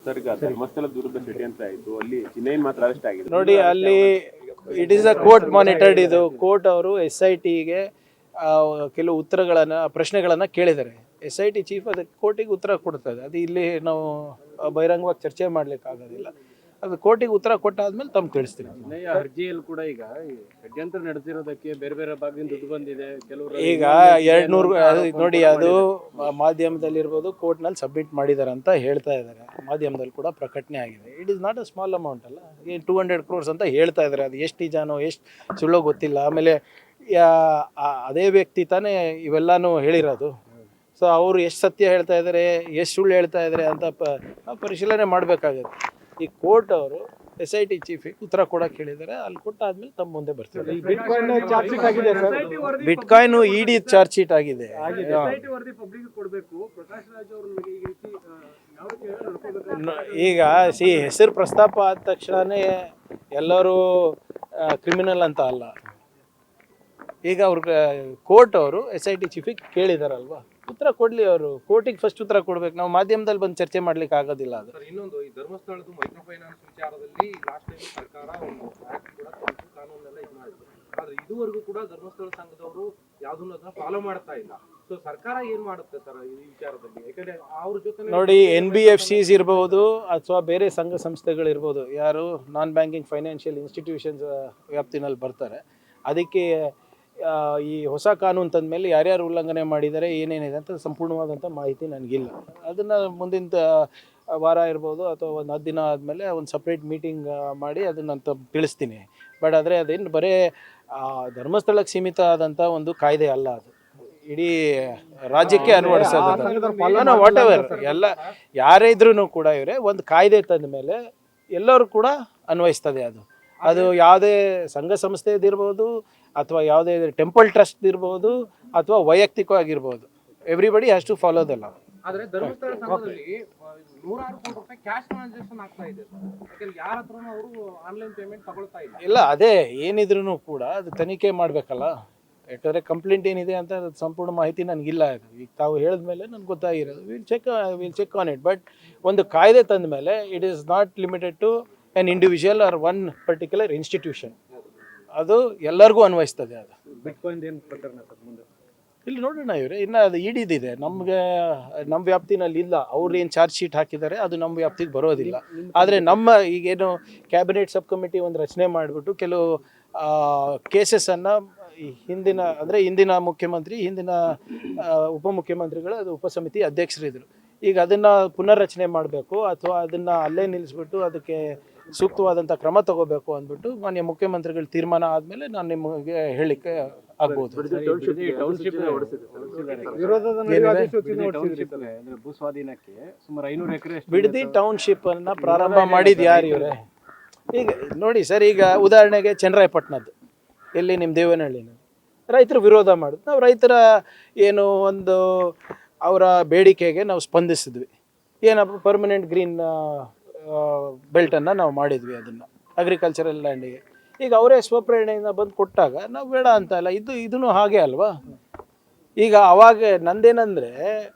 Sir, ಈಗ ಧರ್ಮಸ್ಥಳ ದೂರದ city ಅಂತ ಆಯ್ತು, ಅಲ್ಲಿ ಚಿನ್ನೈನ್ ಮಾತ್ರ ಅರೆಸ್ಟ್ ಆಗಿದೆ ನೋಡಿ. ಅಲ್ಲಿ it is a court monitored. ಇದು ಕೋರ್ಟ್ ಅವರು SITಗೆ ಕೆಲವು ಪ್ರಶ್ನೆಗಳನ್ನು ಕೇಳಿದ್ದಾರೆ. SIT ಚೀಫ್ ಅದಕ್ಕೆ ಕೋರ್ಟಿಗೆ ಉತ್ತರ ಕೊಡ್ತದೆ. ಅದು ಇಲ್ಲಿ ನಾವು ಬಹಿರಂಗವಾಗಿ ಚರ್ಚೆ ಮಾಡ್ಲಿಕ್ಕೆ ಆಗೋದಿಲ್ಲ. ಅದು ಕೋರ್ಟಿಗೆ ಉತ್ತರ ಕೊಟ್ಟಾದ್ಮೇಲೆ ತಮ್ಗೆ ತಿಳಿಸ್ತೀನಿ. ಅರ್ಜಿಯಲ್ಲಿ ಕೂಡ ಈಗ ಷಡ್ಯಂತ್ರ ನಡೆಸಿರೋದಕ್ಕೆ ಬೇರೆ ಬೇರೆ ಭಾಗದಿಂದ ದುಡ್ಡು ಬಂದಿದೆ. ಕೆಲವರು ಈಗ 200 ನೋಡಿ, ಅದು ಮಾಧ್ಯಮದಲ್ಲಿ ಇರ್ಬೋದು, ಕೋರ್ಟ್ನಲ್ಲಿ ಸಬ್ಮಿಟ್ ಮಾಡಿದ್ದಾರೆ ಅಂತ ಹೇಳ್ತಾ ಇದ್ದಾರೆ. ಮಾಧ್ಯಮದಲ್ಲಿ ಕೂಡ ಪ್ರಕಟಣೆ ಆಗಿದೆ. It is not a small amount ಅಲ್ಲ. 200 crores ಅಂತ ಹೇಳ್ತಾ ಇದ್ದಾರೆ. ಅದು ಎಷ್ಟು ನಿಜಾನೋ ಎಷ್ಟು ಸುಳ್ಳೋ ಗೊತ್ತಿಲ್ಲ. ಆಮೇಲೆ ಅದೇ ವ್ಯಕ್ತಿ ತಾನೇ ಇವೆಲ್ಲಾನು ಹೇಳಿರೋದು. ಸೊ ಅವರು ಎಷ್ಟು ಸತ್ಯ ಹೇಳ್ತಾ ಇದ್ದಾರೆ, ಎಷ್ಟು ಸುಳ್ಳು ಹೇಳ್ತಾ ಇದ್ದಾರೆ ಅಂತ ಪರಿಶೀಲನೆ ಮಾಡಬೇಕಾಗುತ್ತೆ. ಈ ಕೋರ್ಟ್ ಅವರು SIT ಚೀಫಿಗೆ ಉತ್ತರ ಕೊಡಕ್ಕೆ ಹೇಳಿದ್ದಾರೆ. ಅಲ್ಲಿ ಕೊಟ್ಟಾದ್ಮೇಲೆ ತಮ್ಮ ಮುಂದೆ ಬರ್ತಾರೆ. ಬಿಟ್ಕಾಯಿನ್ ED ಚಾರ್ಜ್ ಶೀಟ್ ಆಗಿದೆ. ಈಗ ಹೆಸರು ಪ್ರಸ್ತಾಪ ಆದ ತಕ್ಷಣನೇ ಎಲ್ಲರೂ ಕ್ರಿಮಿನಲ್ ಅಂತ ಅಲ್ಲ. ಈಗ ಕೋರ್ಟ್ ಅವರು SIT ಚೀಫಿಗೆ ಕೇಳಿದಾರಲ್ವಾ, ಉತ್ತರ ಕೊಡ್ಲಿ. ಅವರು ಕೋರ್ಟಿಗೆ ಫಸ್ಟ್ ಉತ್ತರ ಕೊಡ್ಬೇಕು. ನಾವು ಮಾಧ್ಯಮದಲ್ಲಿ ಬಂದು ಚರ್ಚೆ ಮಾಡ್ಲಿಕ್ಕೆ ಆಗೋದಿಲ್ಲ. ಅದು ಇನ್ನೊಂದು, ಈ ಧರ್ಮಸ್ಥಳದ ಮೈಕ್ರೋ ಫೈನಾನ್ಸ್ ವಿಚಾರದಲ್ಲಿ ಲಾಸ್ಟ್ ಟೈಮ್ ಸರ್ಕಾರ ಒಂದು ಆಕ್ಟ್ ಕೂಡ ಕಾನೂನೆಲ್ಲ ಇದು ಮಾಡಿದ್ರು. ಆದ್ರೆ ಇದುವರೆಗೂ ಕೂಡ ಧರ್ಮಸ್ಥಳ ಸಂಘದವರು ಯಾವುದನ್ನು ಅದನ್ನ ಫಾಲೋ ಮಾಡ್ತಾ ಇಲ್ಲ. ಸೊ ಸರ್ಕಾರ ಏನ್ ಮಾಡುತ್ತೆ ಸರ್ ಈ ವಿಚಾರದಲ್ಲಿ? ಯಾಕಂದ್ರೆ ಅವ್ರ ಜೊತೆ ನೋಡಿ, NBFCs ಇರಬಹುದು ಅಥವಾ ಬೇರೆ ಸಂಘ ಸಂಸ್ಥೆಗಳಿರ್ಬೋದು, ಯಾರು ನಾನ್ ಬ್ಯಾಂಕಿಂಗ್ ಫೈನಾನ್ಷಿಯಲ್ ಇನ್ಸ್ಟಿಟ್ಯೂಷನ್ಸ್ ವ್ಯಾಪ್ತಿನಲ್ಲಿ ಬರ್ತಾರೆ. ಅದಕ್ಕೆ ಈ ಹೊಸ ಕಾನೂನು ತಂದ ಮೇಲೆ ಯಾರ್ಯಾರು ಉಲ್ಲಂಘನೆ ಮಾಡಿದ್ದಾರೆ, ಏನೇನಿದೆ ಅಂತ ಸಂಪೂರ್ಣವಾದಂಥ ಮಾಹಿತಿ ನನಗಿಲ್ಲ. ಅದನ್ನು ಮುಂದಿನ ವಾರ ಇರ್ಬೋದು ಅಥವಾ ಒಂದು 10 ದಿನ ಆದಮೇಲೆ ಒಂದು ಸಪ್ರೇಟ್ ಮೀಟಿಂಗ್ ಮಾಡಿ ಅದನ್ನು ತಿಳಿಸ್ತೀನಿ. ಬಟ್ ಆದರೆ ಅದೇನು ಬರೀ ಧರ್ಮಸ್ಥಳಕ್ಕೆ ಸೀಮಿತ ಆದಂಥ ಒಂದು ಕಾಯ್ದೆ ಅಲ್ಲ. ಅದು ಇಡೀ ರಾಜ್ಯಕ್ಕೆ ಅನ್ವಯಿಸೋದು. ವಾಟ್ ಎವರ್ ಎಲ್ಲ ಯಾರೇ ಇದ್ರೂ ಕೂಡ ಇವರೇ ಒಂದು ಕಾಯ್ದೆ ತಂದ ಮೇಲೆ ಎಲ್ಲರೂ ಕೂಡ ಅನ್ವಯಿಸ್ತದೆ. ಅದು ಯಾವುದೇ ಸಂಘ ಸಂಸ್ಥೆದಿರ್ಬೋದು ಅಥವಾ ಯಾವುದೇ ಟೆಂಪಲ್ ಟ್ರಸ್ಟ್ ಇರ್ಬೋದು ಅಥವಾ ವೈಯಕ್ತಿಕವಾಗಿರ್ಬೋದು, everybody has to follow the law. ಆದರೆ ಧರ್ಮಸ್ಥಳ ಸಂಘದಲ್ಲಿ 106 ಕೋಟಿ ರೂಪಾಯಿ ಕ್ಯಾಶ್ ಟ್ರಾನ್ಸಾಕ್ಷನ್ ಆಗ್ತಾ ಇದೆ. ಯಾರ ಹತ್ರನೂ ಅವರು ಆನ್ಲೈನ್ ಪೇಮೆಂಟ್ ತಗೊಳ್ತಾ ಇಲ್ಲ. ಅದೇ ಏನಿದ್ರು ಕೂಡ ಅದು ತನಿಖೆ ಮಾಡಬೇಕಲ್ಲ. ಯಾಕಂದರೆ ಕಂಪ್ಲೇಂಟ್ ಏನಿದೆ ಅಂತ ಸಂಪೂರ್ಣ ಮಾಹಿತಿ ನನಗಿಲ್ಲ. ಈಗ ತಾವು ಹೇಳಿದ್ಮೇಲೆ ನನಗೆ ಗೊತ್ತಾಗಿರೋದು. Will check on it. But ಒಂದು ಕಾಯ್ದೆ ತಂದ ಮೇಲೆ it is not limited to an individual or one particular institution. ಅದು ಎಲ್ಲರಿಗೂ ಅನ್ವಯಿಸ್ತದೆ. ಅದು ಬಿಟ್ಕಾಯಿನ್ ಏನು ಪ್ರಕರಣ ಸರ್ ಮುಂದೆ ಇಲ್ಲಿ ನೋಡೋಣ. ಇವರೇ ಇನ್ನು ಅದು EDದಿದೆ, ನಮ್ಮ ವ್ಯಾಪ್ತಿನಲ್ಲಿ ಇಲ್ಲ. ಅವ್ರು ಏನು ಚಾರ್ಜ್ ಶೀಟ್ ಹಾಕಿದ್ದಾರೆ ಅದು ನಮ್ಮ ವ್ಯಾಪ್ತಿಗೆ ಬರೋದಿಲ್ಲ. ಆದರೆ ಈಗೇನು ಕ್ಯಾಬಿನೆಟ್ ಸಬ್ ಕಮಿಟಿ ಒಂದು ರಚನೆ ಮಾಡಿಬಿಟ್ಟು ಕೆಲವು ಕೇಸಸನ್ನು ಹಿಂದಿನ ಮುಖ್ಯಮಂತ್ರಿ, ಹಿಂದಿನ ಉಪಮುಖ್ಯಮಂತ್ರಿಗಳು ಅದು ಉಪಸಮಿತಿ ಅಧ್ಯಕ್ಷರಿದ್ದರು. ಈಗ ಅದನ್ನು ಪುನರ್ರಚನೆ ಮಾಡಬೇಕು ಅಥವಾ ಅದನ್ನು ಅಲ್ಲೇ ನಿಲ್ಲಿಸ್ಬಿಟ್ಟು ಅದಕ್ಕೆ ಸೂಕ್ತವಾದಂಥ ಕ್ರಮ ತಗೋಬೇಕು ಅಂದ್ಬಿಟ್ಟು ಮಾನ್ಯ ಮುಖ್ಯಮಂತ್ರಿಗಳ ತೀರ್ಮಾನ ಆದಮೇಲೆ ನಾನು ನಿಮಗೆ ಹೇಳಲಿಕ್ಕೆ ಆಗ್ಬೋದು. ಭೂಸ್ವಾಧೀನಕ್ಕೆ ಸುಮಾರು 500 ಎಕರೆ ಬಿಡದಿ ಟೌನ್ಶಿಪ್ ಅನ್ನ ಪ್ರಾರಂಭ ಮಾಡಿದ್ದು ಯಾರು ಇವರೇ? ಈಗ ನೋಡಿ ಸರ್, ಈಗ ಉದಾಹರಣೆಗೆ ಚನ್ನರಾಯಪಟ್ಟಣದ್ದು, ಎಲ್ಲಿ ನಿಮ್ಮ ದೇವನಹಳ್ಳಿನ ರೈತರು ವಿರೋಧ ಮಾಡಿದ್ರು. ನಾವು ರೈತರ ಏನು ಒಂದು ಅವರ ಬೇಡಿಕೆಗೆ ನಾವು ಸ್ಪಂದಿಸಿದ್ವಿ. ಏನಪ್ಪ, ಪರ್ಮನೆಂಟ್ ಗ್ರೀನ್ ಬೆಲ್ಟನ್ನು ನಾವು ಮಾಡಿದ್ವಿ, ಅದನ್ನು ಅಗ್ರಿಕಲ್ಚರಲ್ ಲ್ಯಾಂಡಿಗೆ. ಈಗ ಅವರೇ ಸ್ವಪ್ರೇರಣೆಯಿಂದ ಬಂದು ಕೊಟ್ಟಾಗ ನಾವು ಬೇಡ ಅಂತ ಅಲ್ಲ. ಇದೂ ಹಾಗೆ ಅಲ್ವಾ? ಈಗ ಅವಾಗ ನಂದೇನಂದರೆ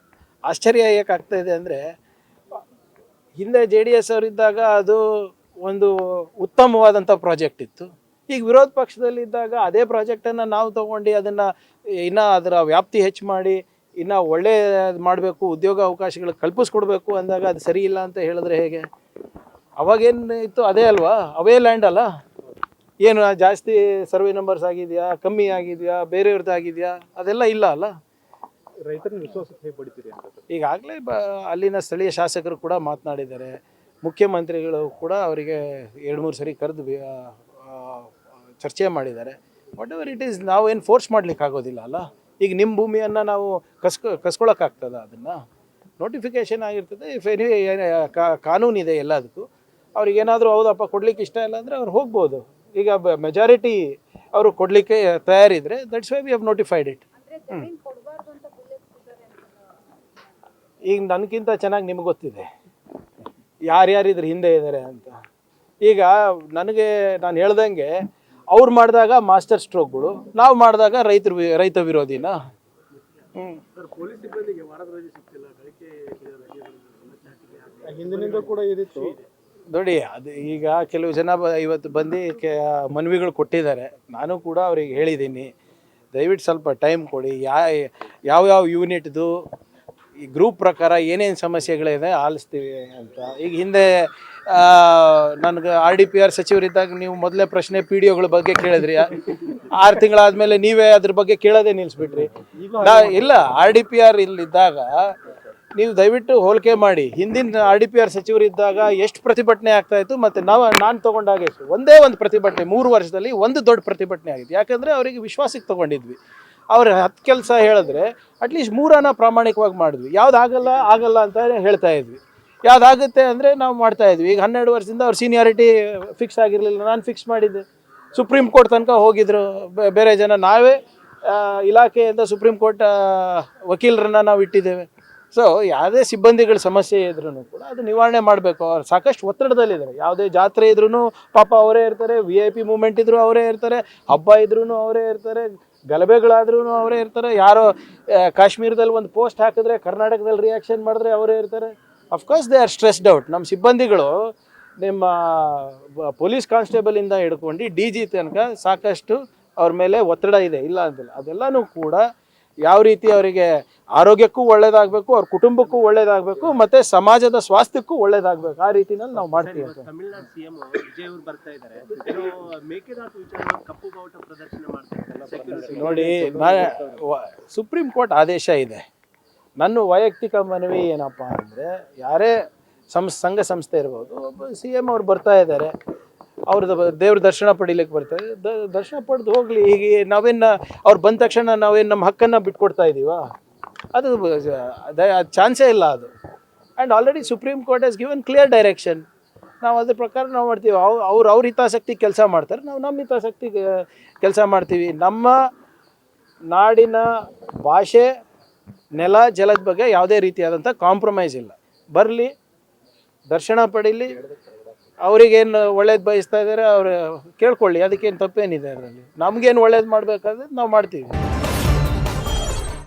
ಆಶ್ಚರ್ಯ ಏಕಾಗ್ತಾ ಇದೆ ಅಂದರೆ, ಹಿಂದೆ JDS ಅವರಿದ್ದಾಗ ಅದು ಒಂದು ಉತ್ತಮವಾದಂಥ ಪ್ರಾಜೆಕ್ಟ್ ಇತ್ತು. ಈಗ ವಿರೋಧ ಪಕ್ಷದಲ್ಲಿದ್ದಾಗ ಅದೇ ಪ್ರಾಜೆಕ್ಟನ್ನು ನಾವು ತೊಗೊಂಡು ಅದನ್ನು ಇನ್ನೂ ಅದರ ವ್ಯಾಪ್ತಿ ಹೆಚ್ಚು ಮಾಡಿ ಇನ್ನೂ ಒಳ್ಳೆ ಮಾಡಬೇಕು, ಉದ್ಯೋಗ ಅವಕಾಶಗಳು ಕಲ್ಪಿಸ್ಕೊಡ್ಬೇಕು ಅಂದಾಗ ಅದು ಸರಿ ಇಲ್ಲ ಅಂತ ಹೇಳಿದ್ರೆ ಹೇಗೆ? ಅವಾಗೇನು ಇತ್ತು ಅದೇ ಅಲ್ವಾ? ಅವೇ ಲ್ಯಾಂಡ್ ಅಲ್ಲ. ಏನು ಜಾಸ್ತಿ ಸರ್ವೆ ನಂಬರ್ಸ್ ಆಗಿದೆಯಾ, ಕಮ್ಮಿ ಆಗಿದೆಯಾ, ಬೇರೆಯವ್ರದ್ದು ಆಗಿದೆಯಾ? ಅದೆಲ್ಲ ಇಲ್ಲ ಅಲ್ಲ. ರೈತರನ್ನ ವಿಶ್ವಾಸಕ್ಕೆ ಪಡಿತೀರಿ ಅಂತ ಈಗಾಗಲೇ ಅಲ್ಲಿನ ಸ್ಥಳೀಯ ಶಾಸಕರು ಕೂಡ ಮಾತನಾಡಿದ್ದಾರೆ. ಮುಖ್ಯಮಂತ್ರಿಗಳು ಕೂಡ ಅವರಿಗೆ 2-3 ಸರಿ ಕರೆದು ಚರ್ಚೆ ಮಾಡಿದ್ದಾರೆ. ವಾಟ್ ಎವರ್ ಇಟ್ ಈಸ್, ನಾವೇನು ಫೋರ್ಸ್ ಮಾಡ್ಲಿಕ್ಕೆ ಆಗೋದಿಲ್ಲ ಅಲ್ಲ. ಈಗ ನಿಮ್ಮ ಭೂಮಿಯನ್ನು ನಾವು ಕಸ್ಕೊಳಕ್ಕಾಗ್ತದೆ? ಅದನ್ನು ನೋಟಿಫಿಕೇಷನ್ ಆಗಿರ್ತದೆ. ಇಫ್ ಎನಿ ಕಾನೂನಿದೆ ಎಲ್ಲದಕ್ಕೂ. ಅವ್ರಿಗೇನಾದರೂ ಹೌದಪ್ಪ ಕೊಡ್ಲಿಕ್ಕೆ ಇಷ್ಟ ಇಲ್ಲ ಅಂದರೆ ಅವ್ರು ಹೋಗ್ಬೋದು. ಈಗ ಮೆಜಾರಿಟಿ ಅವರು ಕೊಡಲಿಕ್ಕೆ ತಯಾರಿದ್ರೆ that's why we have notified it. ಈಗ ನನಗಿಂತ ಚೆನ್ನಾಗಿ ನಿಮ್ಗೆ ಗೊತ್ತಿದೆ ಯಾರ್ಯಾರಿದ್ರ ಹಿಂದೆ ಇದ್ದಾರೆ ಅಂತ. ಈಗ ನಾನು ಹೇಳ್ದಂಗೆ ಅವ್ರು ಮಾಡಿದಾಗ ಮಾಸ್ಟರ್ ಸ್ಟ್ರೋಕ್ಗಳು, ನಾವು ಮಾಡಿದಾಗ ರೈತ ವಿರೋಧಿನ. ಪೊಲೀಸ್ ಸಿಬ್ಬಂದಿಗೆ ವಾರದ ರಜೆ ಸಿಗ್ತಿಲ್ಲ, ಹಿಂದಿನಿಂದ ಕೂಡ ಈ ರೀತಿ ನೋಡಿ ಅದು ಈಗ ಕೆಲವು ಜನ ಇವತ್ತು ಬಂದು ಮನವಿಗಳು ಕೊಟ್ಟಿದ್ದಾರೆ. ನಾನು ಕೂಡ ಅವ್ರಿಗೆ ಹೇಳಿದ್ದೀನಿ, ದಯವಿಟ್ಟು ಸ್ವಲ್ಪ ಟೈಮ್ ಕೊಡಿ, ಯಾವ್ಯಾವ ಯೂನಿಟ್ದು ಈ ಗ್ರೂಪ್ ಪ್ರಕಾರ ಏನೇನು ಸಮಸ್ಯೆಗಳಿದೆ ಆಲಿಸ್ತೀವಿ ಅಂತ. ಈಗ ಹಿಂದೆ ನನಗೆ RDPR ಸಚಿವರಿದ್ದಾಗ ನೀವು ಮೊದಲೇ ಪ್ರಶ್ನೆ PDOಗಳ ಬಗ್ಗೆ ಕೇಳಿದ್ರಿ, 6 ತಿಂಗಳಾದಮೇಲೆ ನೀವೇ ಅದ್ರ ಬಗ್ಗೆ ಕೇಳೋದೇ ನಿಲ್ಲಿಸ್ಬಿಟ್ರಿ. ಇಲ್ಲ, RDPR ಇಲ್ಲಿದ್ದಾಗ ನೀವು ದಯವಿಟ್ಟು ಹೋಲಿಕೆ ಮಾಡಿ, ಹಿಂದಿನ RDPR ಸಚಿವರಿದ್ದಾಗ ಎಷ್ಟು ಪ್ರತಿಭಟನೆ ಆಗ್ತಾಯಿತ್ತು ಮತ್ತು ನಾನು ತೊಗೊಂಡಾಗ ಎಷ್ಟು, ಒಂದೇ ಒಂದು ಪ್ರತಿಭಟನೆ 3 ವರ್ಷದಲ್ಲಿ ಒಂದು ದೊಡ್ಡ ಪ್ರತಿಭಟನೆ ಆಗಿತ್ತು. ಯಾಕಂದರೆ ಅವರಿಗೆ ವಿಶ್ವಾಸಕ್ಕೆ ತೊಗೊಂಡಿದ್ವಿ. ಅವ್ರು 10 ಕೆಲಸ ಹೇಳಿದ್ರೆ ಅಟ್ಲೀಸ್ಟ್ 3 ಪ್ರಾಮಾಣಿಕವಾಗಿ ಮಾಡಿದ್ವಿ. ಯಾವ್ದು ಆಗಲ್ಲ ಅಂತ ಹೇಳ್ತಾ ಇದ್ವಿ, ಯಾವುದಾಗುತ್ತೆ ಅಂದರೆ ನಾವು ಮಾಡ್ತಾಯಿದ್ವಿ. ಈಗ 12 ವರ್ಷದಿಂದ ಅವ್ರ ಸೀನಿಯಾರಿಟಿ ಫಿಕ್ಸ್ ಆಗಿರಲಿಲ್ಲ, ನಾನು ಫಿಕ್ಸ್ ಮಾಡಿದ್ದೆ. ಸುಪ್ರೀಂ ಕೋರ್ಟ್ ತನಕ ಹೋಗಿದ್ರು ಬೇರೆ ಜನ, ನಾವೇ ಇಲಾಖೆಯಿಂದ ಸುಪ್ರೀಂ ಕೋರ್ಟ್ ವಕೀಲರನ್ನ ನಾವು ಇಟ್ಟಿದ್ದೇವೆ. ಸೊ ಯಾವುದೇ ಸಿಬ್ಬಂದಿಗಳ ಸಮಸ್ಯೆ ಇದ್ರೂ ಕೂಡ ಅದು ನಿವಾರಣೆ ಮಾಡಬೇಕು. ಅವ್ರು ಸಾಕಷ್ಟು ಒತ್ತಡದಲ್ಲಿದ್ದಾರೆ. ಯಾವುದೇ ಜಾತ್ರೆ ಇದ್ರೂ ಪಾಪ ಅವರೇ ಇರ್ತಾರೆ, VIP ಮೂಮೆಂಟ್ ಇದ್ದರೂ ಅವರೇ ಇರ್ತಾರೆ, ಹಬ್ಬ ಇದ್ರೂ ಅವರೇ ಇರ್ತಾರೆ, ಗಲಭೆಗಳಾದ್ರೂ ಅವರೇ ಇರ್ತಾರೆ. ಯಾರೋ ಕಾಶ್ಮೀರದಲ್ಲಿ ಒಂದು ಪೋಸ್ಟ್ ಹಾಕಿದ್ರೆ ಕರ್ನಾಟಕದಲ್ಲಿ ರಿಯಾಕ್ಷನ್ ಮಾಡಿದ್ರೆ ಅವರೇ ಇರ್ತಾರೆ. Of course they are stressed out. ನಮ್ಮ ಸಿಬ್ಬಂದಿಗಳು ನಿಮ್ಮ ಪೊಲೀಸ್ ಕಾನ್ಸ್ಟೇಬಲಿಂದ ಹಿಡ್ಕೊಂಡು DG ತನಕ ಸಾಕಷ್ಟು ಅವ್ರ ಮೇಲೆ ಒತ್ತಡ ಇದೆ, ಇಲ್ಲ ಅಂತಿಲ್ಲ. ಅದೆಲ್ಲನೂ ಕೂಡ ಯಾವ ರೀತಿ ಅವರಿಗೆ ಆರೋಗ್ಯಕ್ಕೂ ಒಳ್ಳೇದಾಗಬೇಕು, ಅವ್ರ ಕುಟುಂಬಕ್ಕೂ ಒಳ್ಳೇದಾಗಬೇಕು, ಮತ್ತು ಸಮಾಜದ ಸ್ವಾಸ್ಥ್ಯಕ್ಕೂ ಒಳ್ಳೇದಾಗಬೇಕು. ಆ ರೀತಿನಲ್ಲಿ ನಾವು ಮಾಡ್ತೀವಿ. ತಮಿಳುನಾಡು CM ವಿಜಯ್ ಅವರು ಬರ್ತಾ ಇದ್ದಾರೆ, ಮೇಕೆದಾಟು ವಿಚಾರ ಕಪ್ಪು ಬಾವುಟ ಪ್ರದರ್ಶನ ಮಾಡ್ತಾರೆ. ನೋಡಿ, ಸುಪ್ರೀಂ ಕೋರ್ಟ್ ಆದೇಶ ಇದೆ. ನನ್ನ ವೈಯಕ್ತಿಕ ಮನವಿ ಏನಪ್ಪ ಅಂದರೆ, ಯಾರೇ ಸಂಘ ಸಂಸ್ಥೆ ಇರ್ಬೋದು, ಒಬ್ಬ CM ಅವ್ರು ಬರ್ತಾ ಇದ್ದಾರೆ, ಅವ್ರದ್ದು ದೇವ್ರ ದರ್ಶನ ಪಡೀಲಿಕ್ಕೆ ಬರ್ತಾರೆ, ದರ್ಶನ ಪಡೆದು ಹೋಗಲಿ. ಈಗ ನಾವೇನು ಅವ್ರು ಬಂದ ತಕ್ಷಣ ನಾವೇನು ನಮ್ಮ ಹಕ್ಕನ್ನು ಬಿಟ್ಕೊಡ್ತಾ ಇದ್ದೀವ? ಅದು ಚಾನ್ಸೇ ಇಲ್ಲ ಅದು. And already supreme court has given clear direction. ನಾವು ಅದ್ರ ಪ್ರಕಾರ ನಾವು ಮಾಡ್ತೀವಿ. ಅವ್ರ ಹಿತಾಸಕ್ತಿ ಕೆಲಸ ಮಾಡ್ತಾರೆ, ನಾವು ನಮ್ಮ ಹಿತಾಸಕ್ತಿ ಕೆಲಸ ಮಾಡ್ತೀವಿ. ನಮ್ಮ ನಾಡಿನ ಭಾಷೆ, ನೆಲ, ಜಲದ ಬಗ್ಗೆ ಯಾವುದೇ ರೀತಿಯಾದಂಥ ಕಾಂಪ್ರಮೈಸ್ ಇಲ್ಲ. ಬರಲಿ, ದರ್ಶನ ಪಡೀಲಿ, ಅವ್ರಿಗೇನು ಒಳ್ಳೇದು ಬಯಸ್ತಾ ಇದ್ದಾರೆ ಅವ್ರು ಕೇಳ್ಕೊಳ್ಳಿ, ಅದಕ್ಕೇನು ತಪ್ಪೇನಿದೆ ಅದರಲ್ಲಿ. ನಮಗೇನು ಒಳ್ಳೇದು ಮಾಡಬೇಕಾದ್ರೆ ನಾವು ಮಾಡ್ತೀವಿ.